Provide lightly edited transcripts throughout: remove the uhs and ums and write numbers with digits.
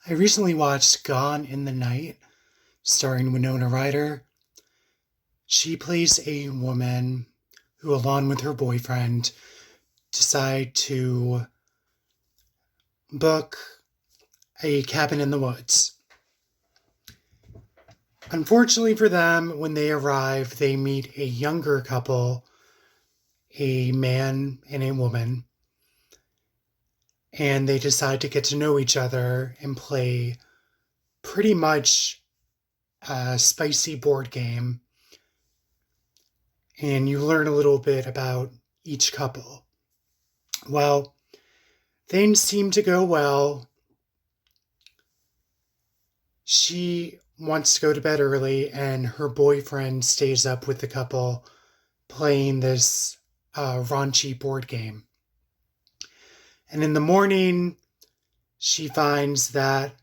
I recently watched Gone in the Night, starring Winona Ryder. She plays a woman who, along with her boyfriend, decide to book a cabin in the woods. Unfortunately for them, when they arrive, they meet a younger couple, a man and a woman, and they decide to get to know each other and play pretty much a spicy board game. And you learn a little bit about each couple. Well, things seem to go well. She wants to go to bed early, and her boyfriend stays up with the couple playing this raunchy board game. And in the morning, she finds that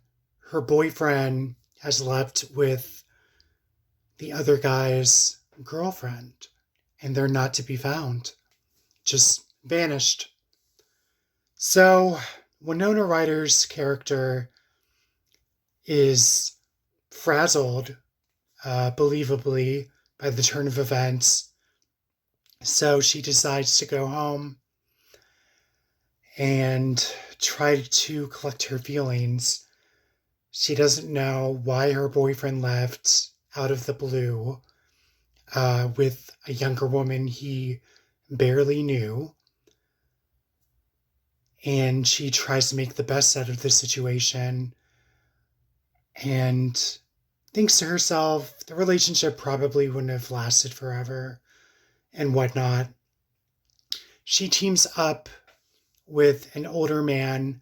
her boyfriend has left with the other guy's girlfriend, and they're not to be found, just vanished. So, Winona Ryder's character is frazzled, believably, by the turn of events. So she decides to go home and try to collect her feelings. She doesn't know why her boyfriend left out of the blue with a younger woman he barely knew. And she tries to make the best out of the situation and thinks to herself the relationship probably wouldn't have lasted forever and whatnot. She teams up with an older man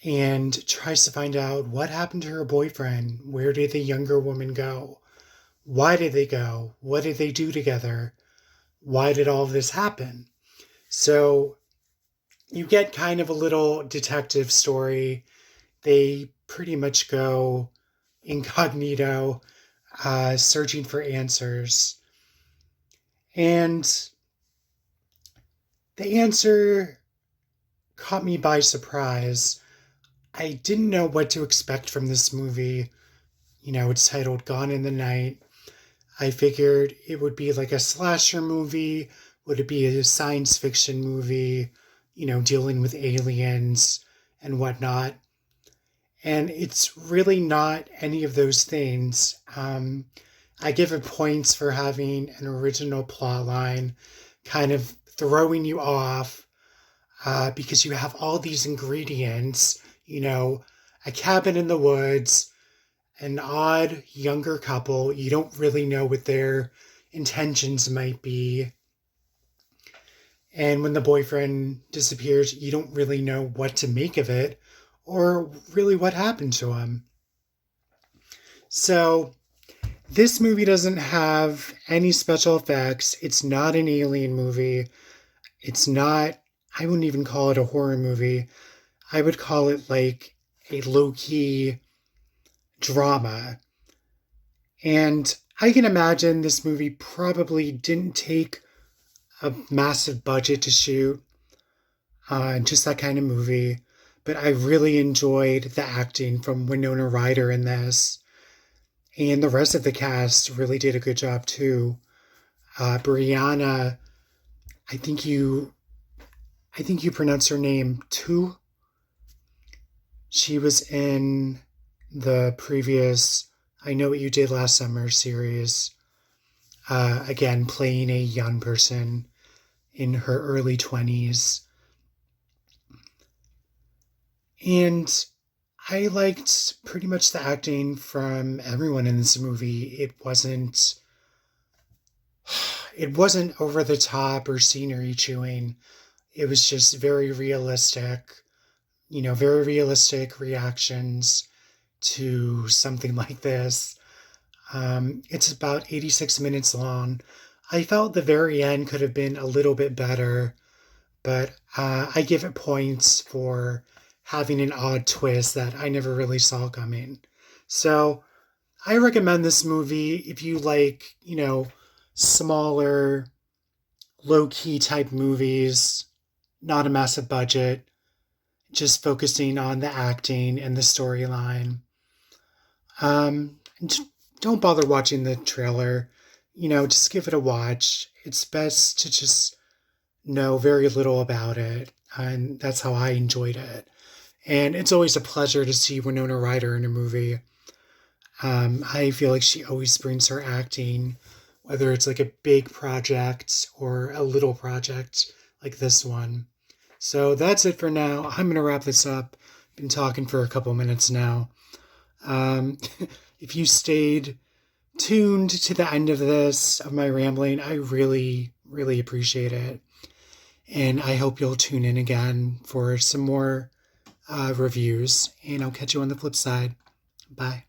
and tries to find out what happened to her boyfriend. Where did the younger woman go? Why did they go? What did they do together? Why did all of this happen? So you get kind of a little detective story. They pretty much go incognito, searching for answers. And the answer caught me by surprise. I didn't know what to expect from this movie. You know, it's titled Gone in the Night. I figured it would be like a slasher movie. Would it be a science fiction movie, dealing with aliens and whatnot? And it's really not any of those things. I give it points for having an original plot line, kind of throwing you off because you have all these ingredients, a cabin in the woods, an odd younger couple. You don't really know what their intentions might be. And when the boyfriend disappears, you don't really know what to make of it or really what happened to him. So, this movie doesn't have any special effects. It's not an alien movie. It's not, I wouldn't even call it a horror movie. I would call it like a low key drama. And I can imagine this movie probably didn't take a massive budget to shoot, just that kind of movie. But I really enjoyed the acting from Winona Ryder in this. And the rest of the cast really did a good job too. Brianna, I think you pronounce her name Tu. She was in the previous I Know What You Did Last Summer series. Again, playing a young person in her early 20s. And I liked pretty much the acting from everyone in this movie. It wasn't over the top or scenery chewing. It was just very realistic, very realistic reactions to something like this. It's about 86 minutes long. I felt the very end could have been a little bit better, but I give it points for having an odd twist that I never really saw coming. So I recommend this movie if you like, smaller, low key type movies, not a massive budget, just focusing on the acting and the storyline. And don't bother watching the trailer. Just give it a watch. It's best to just know very little about it. And that's how I enjoyed it. And it's always a pleasure to see Winona Ryder in a movie. I feel like she always brings her acting, whether it's like a big project or a little project like this one. So that's it for now. I'm going to wrap this up. Been talking for a couple minutes now. Um, if you stayed tuned to the end of this, of my rambling, I really, really appreciate it. And I hope you'll tune in again for some more reviews. And I'll catch you on the flip side. Bye.